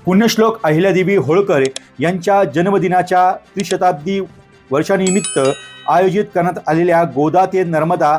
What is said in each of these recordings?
पुण्यश्लोक अहिल्यादेवी होळकर यांच्या जन्मदिनाच्या त्रिशताब्दी वर्षानिमित्त आयोजित करण्यात आलेल्या गोदा ते नर्मदा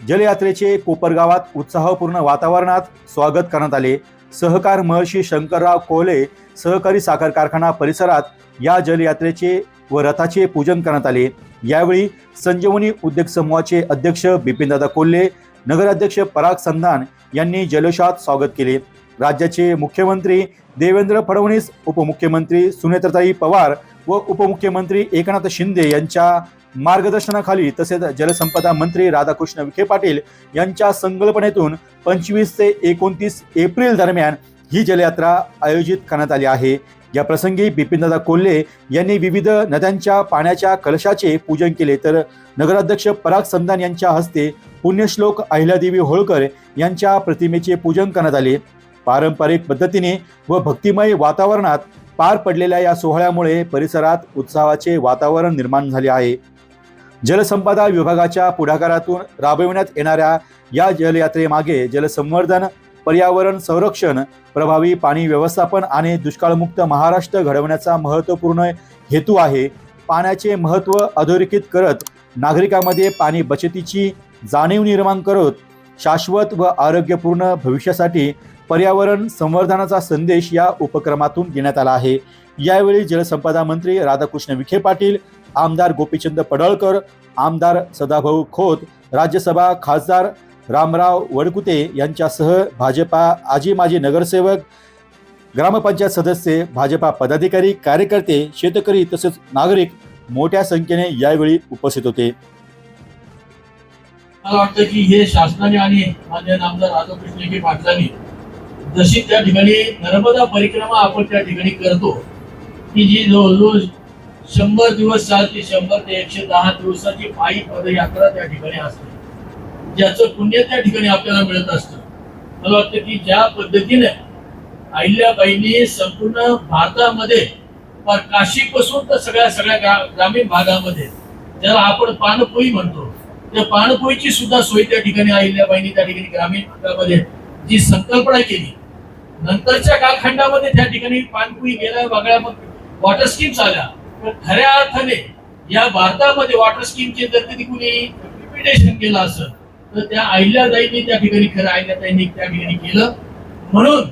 जलयात्रेचे कोपरगावात उत्साहपूर्ण वातावरणात स्वागत करण्यात आले। सहकार महर्षी शंकरराव कोल्हे सहकारी साखर कारखाना परिसरात या जलयात्रेचे व रथाचे पूजन करण्यात आले। यावेळी संजीवनी उद्योग समूहाचे अध्यक्ष बिपिनदादा कोल्हे, नगराध्यक्ष पराग संधान यांनी जल्लोषात स्वागत केले। राज्याचे मुख्यमंत्री देवेंद्र फडणवीस, उपमुख्यमंत्री सुनेत्राताई पवार व उपमुख्यमंत्री एकनाथ शिंदे यांच्या मार्गदर्शनाखाली तसेच जलसंपदा मंत्री राधाकृष्ण विखे पाटील यांच्या संकल्पनेतून 25 ते 29 एप्रिल दरम्यान ही जलयात्रा आयोजित करण्यात आली आहे। या प्रसंगी बिपिनदादा कोल्हे यांनी विविध नद्यांच्या पाण्याच्या कलशाचे पूजन केले, तर नगराध्यक्ष पराग संधान यांच्या हस्ते पुण्यश्लोक अहिल्यादेवी होळकर यांच्या प्रतिमेचे पूजन करण्यात आले। पारंपरिक पद्धतीने व भक्तिमय वातावरणात पार पडलेल्या या सोहळ्यामुळे परिसरात उत्साहाचे वातावरण निर्माण झाले आहे। जलसंपदा विभागाच्या पुढाकारातून राबविण्यात येणाऱ्या या जलयात्रेमागे जलसंवर्धन, पर्यावरण संरक्षण, प्रभावी पाणी व्यवस्थापन आणि दुष्काळमुक्त महाराष्ट्र घडवण्याचा महत्त्वपूर्ण हेतू आहे। पाण्याचे महत्त्व अधोरेखित करत नागरिकांमध्ये पाणी बचतीची जाणीव निर्माण करत शाश्वत व आरोग्यपूर्ण भविष्यासाठी पर्यावरण संवर्धनाचा संदेश या उपक्रमातून देण्यात आला आहे। यावेळी जलसंपदा मंत्री राधाकृष्ण विखे पाटील, आमदार गोपीचंद पडळकर, आमदार सदाभाऊ खोत, राज्यसभा खासदार रामराव वडकुते यांच्यासह भाजपा आजी माजी नगरसेवक, ग्रामपंचायत सदस्य, भाजपा पदाधिकारी, कार्यकर्ते, शेतकरी तसेच नागरिक मोठ्या संख्येने यावेळी उपस्थित होते। मला वाटतं की हे शासनाने आणि माननीय आमदार राधाकृष्ण विखे पाटलांनी जशी त्या ठिकाणी नर्मदा परिक्रमा आपण त्या ठिकाणी करतो की जी जवळजवळ 100 दिवस चालते, 100 ते 110 दिवसाची पायी पदयात्रा त्या ठिकाणी असते, ज्याचं पुण्य त्या ठिकाणी आपल्याला मिळत असतं। मला वाटतं की ज्या पद्धतीने अहिल्याबाईंनी संपूर्ण भारतामध्ये काशीपासून तर सगळ्या ग्रामीण भागामध्ये ज्याला आपण पानपोई म्हणतो, त्या पानपोईची सुद्धा सोय त्या ठिकाणी अहिल्याबाईंनी त्या ठिकाणी ग्रामीण भागामध्ये जी संकल्पना केली, नंतरच्या कालखंडामध्ये त्या ठिकाणी पानपोई गेल्या वेगळ्या मग वॉटर स्कीम्स आल्या, पण खऱ्या अर्थाने या भारतामध्ये वॉटर स्कीमचे जर कधी कुणी इम्प्लिमेंटेशन केलं असेल तर त्या अहिल्याबाईंनी त्या ठिकाणी अहिल्याबाईंनी त्या ठिकाणी केलं। म्हणून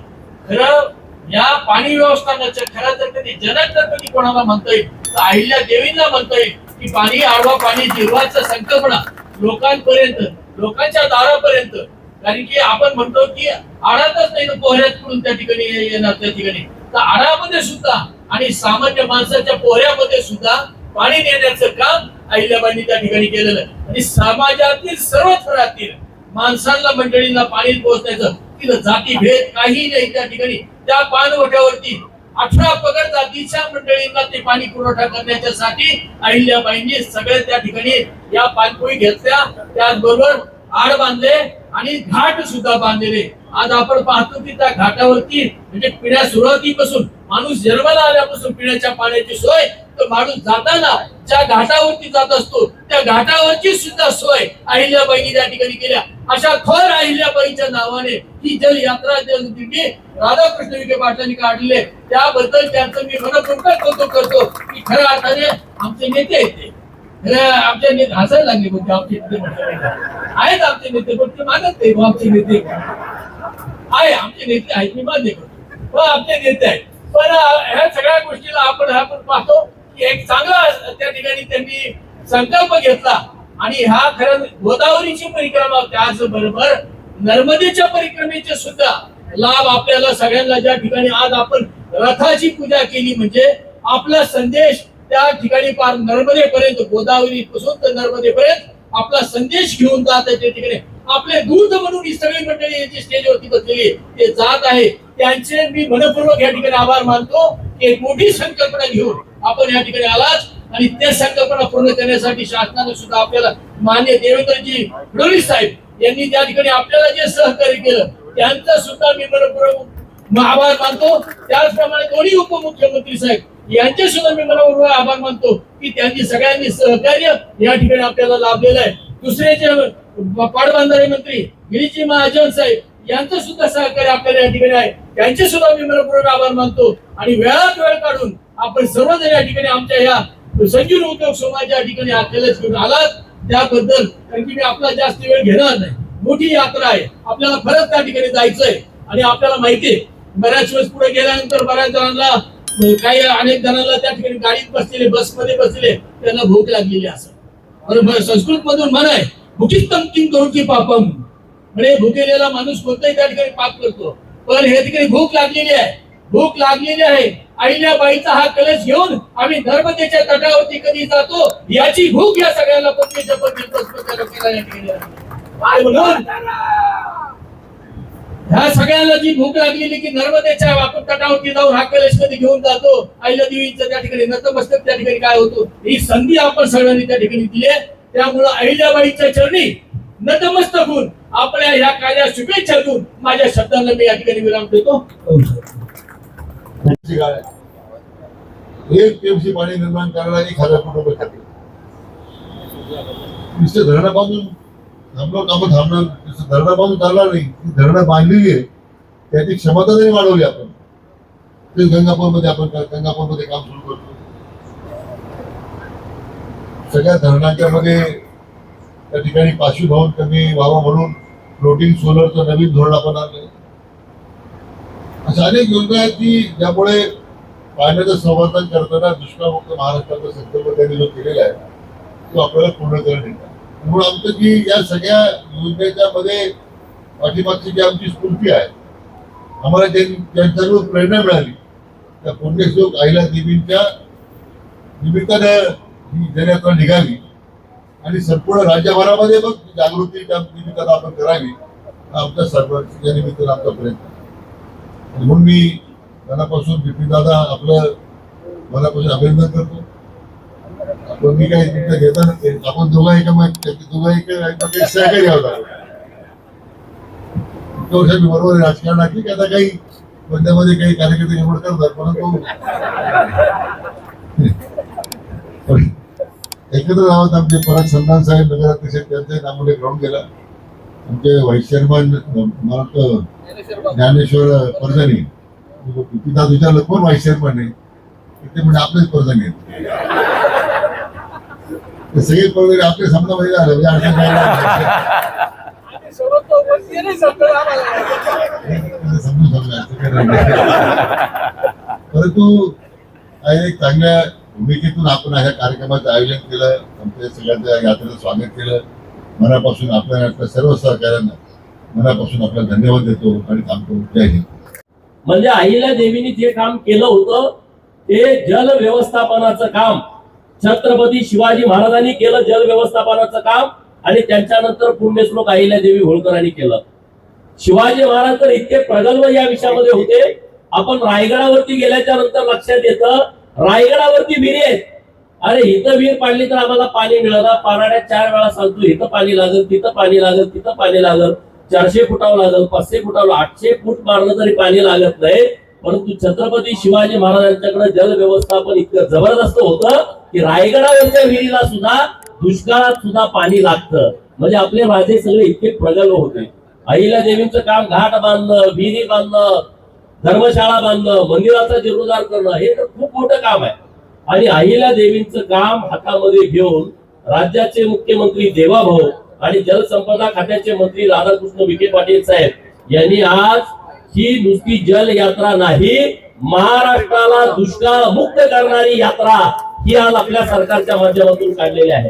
खरं या पाणी व्यवस्थापनाचं खरं तर कधी जनक जर कधी कोणाला म्हणता येईल तर अहिल्यादेवींना म्हणता येईल की पाणी आडवा पाणी जिरवायचं संकल्पना लोकांपर्यंत, लोकांच्या दारापर्यंत, कारण की आपण म्हणतो की आडातच नाही तर पोहऱ्यात पडून त्या ठिकाणी येणार, त्या ठिकाणी तर आडामध्ये सुद्धा आणि सामान्य माणसाच्या पोहऱ्यामध्ये सुद्धा पाणी नेण्याचं काम अहिल्याबाईंनी त्या ठिकाणी केलेलं आणि समाजातील सर्व थरातील माणसांना, मंडळींना पाणी पोहोचण्याचं तिथं जाती भेद काही नाही। त्या ठिकाणी त्या पाणवठ्यावरती 18 पगड जातीच्या मंडळींना ते पाणी पुरवठा करण्याच्यासाठी अहिल्याबाईंनी सगळे त्या ठिकाणी या पाणपोई घेतल्या, त्याचबरोबर आड बांधले आणि घाट सुद्धा बांधलेले। आज आपण पाहतो की त्या घाटावरती म्हणजे पिण्या सुरुवातीपासून माणूस जन्माला आल्यापासून पिण्याच्या पाण्याची सोय, तर माणूस जाताना ज्या घाटावरती जात असतो त्या घाटावरची सुद्धा सोय अहिल्याबाईंनी त्या ठिकाणी केल्या। अशा थोर अहिल्याबाईंच्या नावाने ही जल यात्रा दिंडी राधाकृष्ण विखे पाटलांनी काढले, त्याबद्दल त्यांचं मी मनपूर्वक कौतुक करतो की खऱ्या अर्थाने आमचे नेते आहेत ते आमचे नेते हसायला लागले, म्हणजे आमचे नेते आहेत, आमचे नेते पण ते मानत नाही आमचे नेते आहे, आमचे नेते आहेत, मी मान्य करतो पण आमचे नेते आहेत। पण ह्या सगळ्या गोष्टीला आपण पाहतो की एक चांगला त्या ठिकाणी त्यांनी संकल्प घेतला आणि हा खरं गोदावरीची परिक्रमा, त्याचबरोबर नर्मदेच्या परिक्रमेचे सुद्धा लाभ आपल्याला सगळ्यांना, ज्या ठिकाणी आज आपण रथाची पूजा केली म्हणजे आपला संदेश त्या ठिकाणी पार नर्मदेपर्यंत, गोदावरी पासून तर नर्मदेपर्यंत आपला संदेश घेऊन जात आहे। त्या ठिकाणी आपले दूध म्हणून ही सगळी मंडळी यांची स्टेजवरती बसलेली ते जात आहे, त्यांचे मी मनपूर्वक या ठिकाणी आभार मानतो। एक मोठी संकल्पना घेऊन आपण या ठिकाणी आलात आणि त्या संकल्पना पूर्ण करण्यासाठी शासनाने सुद्धा आपल्याला माननीय देवेंद्रजी फडणवीस साहेब यांनी त्या ठिकाणी आपल्याला जे सहकार्य केलं त्यांचा सुद्धा मी मनपूर्वक आभार मानतो। त्याचप्रमाणे दोन्ही उपमुख्यमंत्री साहेब यांचे सुद्धा मी मनपूर्वक आभार मानतो की त्यांनी सगळ्यांनी सहकार्य या ठिकाणी आपल्याला लाभलेलं आहे। दुसरे जे पाटबंधारे मंत्री गिरीजी महाजन साहेब यांचं सुद्धा सहकार्य आपल्याला या ठिकाणी आहे। त्यांचे सुद्धा मी मनपूर्वक आभार मानतो. आणि वेळात वेळ काढून आपण सर्वजण या ठिकाणी आमच्या या संजीवन उद्योग समाज या ठिकाणी कलश घेऊन आलात त्याबद्दल, कारण की मी आपला जास्त वेळ घेणार नाही. मोठी यात्रा आहे, आपल्याला खरंच त्या ठिकाणी जायचंय. आणि आपल्याला माहितीये बऱ्याच वेळेस पुढे गेल्यानंतर बऱ्याच जणांना अनेक जणांना त्या ठिकाणी गाडीत बसलेले बसमध्ये बसलेले त्यांना भूक लागलेली असं. संस्कृत मधून म्हण आहे भुकीस्तम किम करू की पापम, म्हणजे भुकेलेला माणूस कोणताही त्या ठिकाणी पाप करतो. पण हे ठिकाणी भूक लागलेली आहे, भूक लागलेली आहे. अहिल्याबाईचा हा कलश घेऊन आम्ही नर्मदेच्या तटावरती कधी जातो याची भूक या सगळ्यांना म्हणून ह्या सगळ्यांना जी भूक लागलेली की नर्मदेच्या आपण तटावरती जाऊन हा कलश कधी घेऊन जातो, अहिल्यादेवीचं त्या ठिकाणी नतमस्तक त्या ठिकाणी काय होतो ही संधी आपण सगळ्यांनी त्या ठिकाणी दिली आहे. त्यामुळे अहिल्याबाईच्या चरणी नतमस्तक होऊन आपल्या ह्या कार्या शुभेच्छा देऊन माझ्या शब्दांना मी या ठिकाणी विराम देतो. एक टीएमसी पाणी निर्माण करायला 1000 कोटी रुपये खाते. नुसते धरणं बांधून कामं थांबणार, धरणं बांधून चालणार नाही. ती धरणं बांधलेली आहे त्याची क्षमता जरी वाढवली आपण ते गंगापूरमध्ये काम सुरू करतो. सगळ्या धरणांच्या मध्ये त्या ठिकाणी पार्श्वभूमी कमी व्हावं म्हणून फ्लोटिंग सोलरचं नवीन धोरण आपण आणलं. अशा अनेक योजना आहेत की ज्यामुळे पाण्याचं संवर्धन करताना दुष्काळमुक्त महाराष्ट्राचा संकल्प त्यांनी जो केलेला आहे तो आपल्याला पूर्ण करणं. म्हणून आमचं की या सगळ्या योजनेच्या मध्ये पाठीमागची जी आमची स्फूर्ती आहे, आम्हाला त्यांच्याकडून प्रेरणा मिळाली त्या पुण्यश्लोक अहिल्यादेवींच्या निमित्तानं ही जनयात्रा निघावी आणि संपूर्ण राज्यभरामध्ये मग जागृती त्या निमित्तानं आपण करावी आमच्या सर्वांच्या निमित्तानं आमचा प्रयत्न. म्हणून मी मनापासून बिपिन दादा आपलं मनापासून अभिनंदन करतो. आपण मी काही तुमच्या घेताना आपण दोघा सहकारी आहोत. मी बरोबर राजकारणातली की आता काही बंद्यामध्ये काही कार्यकर्ते निवड करतात, परंतु एकत्र आहोत. आमचे परत संधान साहेब नगराध्यक्ष त्यांचे नामोल्लेख राहून गेला. आमचे व्हाईस चेअरमन ज्ञानेश्वर परजणी पिता विचारलं कोण व्हाईस चेअरमन आहे ते म्हणजे आपलेच परजणी ते सगळे परजणी आपले समजामध्ये झाले म्हणजे अडचण परंतु एक चांगल्या भूमिकेतून आपण अशा कार्यक्रमाचं आयोजन केलं. आमच्या सगळ्यांच्या यात्रेचं स्वागत केलं. मनापासून आपल्या सर्व सहकार्यांना मनापासून आपल्याला धन्यवाद देतो आणि थांबतो. जय हिंद. म्हणजे अहिल्यादेवींनी जे काम केलं होतं ते जल व्यवस्थापनाचं काम छत्रपती शिवाजी महाराजांनी केलं. जल व्यवस्थापनाचं काम आणि त्यांच्यानंतर पुण्यश्लोक अहिल्यादेवी होळकरांनी केलं. शिवाजी महाराज तर इतके प्रगल्भ या विषयामध्ये होते. आपण रायगडावरती गेल्याच्या नंतर लक्षात येतं रायगडावरती विहिरी आहेत. अरे इथं विहीर पाडली तर आम्हाला पाणी मिळालं. पाराड्यात 4 वेळा सांगतो इथं पाणी लागेल, तिथं पाणी लागेल, तिथं पाणी लागेल. 400 फुटावं लागेल, 500 फुटावं, 800 फूट मारलं तरी पाणी लागत नाही. परंतु छत्रपती शिवाजी महाराजांच्याकडे जल व्यवस्थापन इतकं जबरदस्त होतं की रायगडावरच्या विहिरीला सुद्धा दुष्काळात सुद्धा पाणी लागतं. म्हणजे आपले राजे सगळे इतके प्रगल्भ होते. अहिल्यादेवींचं काम घाट बांधणं, विहिरी बांधणं, धर्मशाळा बांधणं, मंदिराचा जीर्णोद्धार करणं हे तर खूप मोठं काम आहे. आणि अहिल्यादेवींचं काम हातामध्ये घेऊन राज्याचे मुख्यमंत्री देवाभाऊ आणि जलसंपदा खात्याचे मंत्री राधाकृष्ण विखे पाटील साहेब यांनी आज ही नुसती जल यात्रा नाही, महाराष्ट्राला दुष्काळ मुक्त करणारी यात्रा ही आज आपल्या सरकारच्या माध्यमातून काढलेली आहे.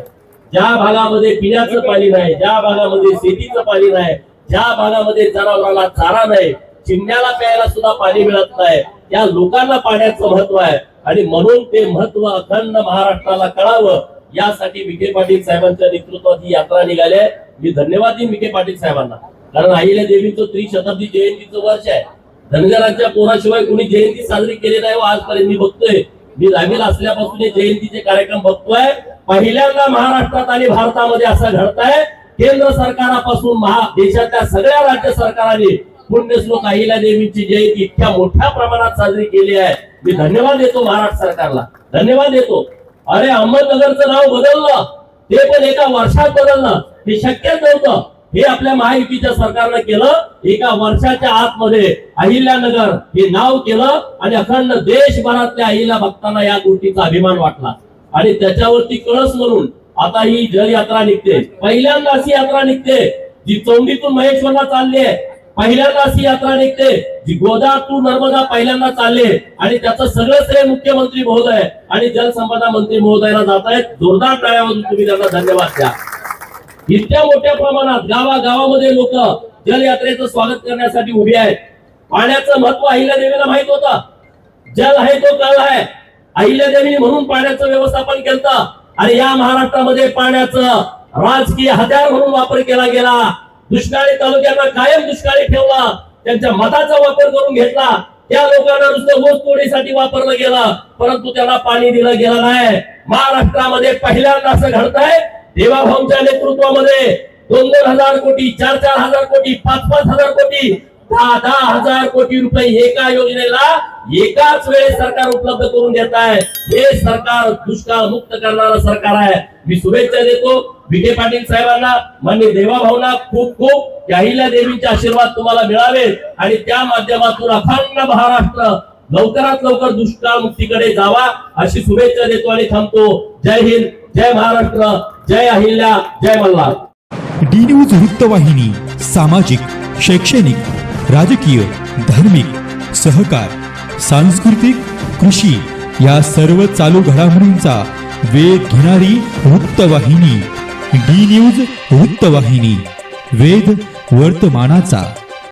ज्या भागामध्ये पिण्याचं पाणी नाही, ज्या भागामध्ये शेतीचं पाणी नाही, ज्या भागामध्ये जनावराला चारा नाही, चिमण्याला प्यायला सुद्धा पाणी मिळत नाही, त्या लोकांना पाण्याचं महत्व आहे. आणि म्हणून ते महत्व अखंड महाराष्ट्राला कळावं यासाठी विखे पाटील साहेबांच्या नेतृत्वात ही यात्रा निघाली आहे. मी धन्यवाद देईन विखे पाटील साहेबांना, कारण अहिल्यादेवीचं त्रिशताब्दी जयंतीचं वर्ष आहे. धनगरांच्या पोराशिवाय कोणी जयंती साजरी केली नाही. आजपर्यंत मी बघतोय, मी दहावीला असल्यापासून जयंतीचे कार्यक्रम बघतोय. पहिल्यांदा महाराष्ट्रात आणि भारतामध्ये असं घडतंय. केंद्र सरकारापासून देशाच्या सगळ्या राज्य सरकारांनी पुण्यश्लोक अहिल्यादेवींची जयंती इतक्या मोठ्या प्रमाणात साजरी केली आहे. मी धन्यवाद देतो महाराष्ट्र सरकारला, धन्यवाद देतो. अरे अहमदनगरचं नाव बदललं, ते पण एका वर्षात बदलणं हे शक्यच नव्हतं. हे आपल्या महायुतीच्या सरकारनं केलं। एका वर्षाच्या आतमध्ये अहिल्यानगर हे नाव केलं आणि अखंड देशभरातल्या अहिल्या भक्तांना या गोष्टीचा अभिमान वाटला आणि त्याच्यावरती कळस म्हणून आता ही जल यात्रा निघते। पहिल्यांदा अशी यात्रा निघते जी चौंडीतून महेश्वरला चालली आहे, पहिल्यांदा अशी यात्रा निघते जी गोदा टू नर्मदा पहिल्यांदा चालली आणि त्याचं सगळं श्रेय मुख्यमंत्री महोदय आणि जलसंपदा मंत्री महोदयाला जात आहेत। जोरदार टाळ्या वाजवून तुम्ही त्यांना धन्यवाद द्या। इतक्या मोठ्या प्रमाणात गावागावामध्ये लोक जल यात्रेचं स्वागत करण्यासाठी उभी आहेत। पाण्याचं महत्व अहिल्यादेवीला माहित होतं, जल आहे तो कळ आहे। अहिल्यादेवीने म्हणून पाण्याचं व्यवस्थापन केलं आणि या महाराष्ट्रामध्ये पाण्याचं राजकीय हत्यार म्हणून वापर केला गेला। दुष्काळी तालुक्यांना कायम दुष्काळी ठेवला, त्यांच्या मताचा वापर करून घेतला। त्या लोकांना नुसतं ऊसतोडीसाठी वापरलं गेलं, परंतु त्यांना पाणी दिलं गेलं नाही। महाराष्ट्रामध्ये पहिल्यांदा असं घडतंय, देवाभाऊंच्या नेतृत्वामध्ये 2,000 कोटी, 4,000 कोटी, 5,000 कोटी, 10,000 कोटी रुपये एका योजनेला एकाच वेळेस सरकार उपलब्ध करून देत आहे। हे सरकार दुष्काळ मुक्त करणारं सरकार आहे। मी शुभेच्छा देतो विखे पाटील साहेबांना, माननीय देवाभाऊंना खूप खूप अहिल्यादेवींचे आशीर्वाद तुम्हाला मिळावे आणि त्या माध्यमातून अखंड महाराष्ट्र लवकरात लवकर दुष्काळ मुक्तीकडे जावा अशी शुभेच्छा देतो आणि थांबतो। जय हिंद, जय महाराष्ट्र, जय अहिल्या, जय मल्हार। डी न्यूज वृत्तवाहिनी सामाजिक, शैक्षणिक, राजकीय, धार्मिक, सहकार, सांस्कृतिक, कृषी या सर्व चालू घडामोडींचा वेध घेणारी वृत्तवाहिनी। डी न्यूज वृत्तवाहिनी, वेध वर्तमानाचा।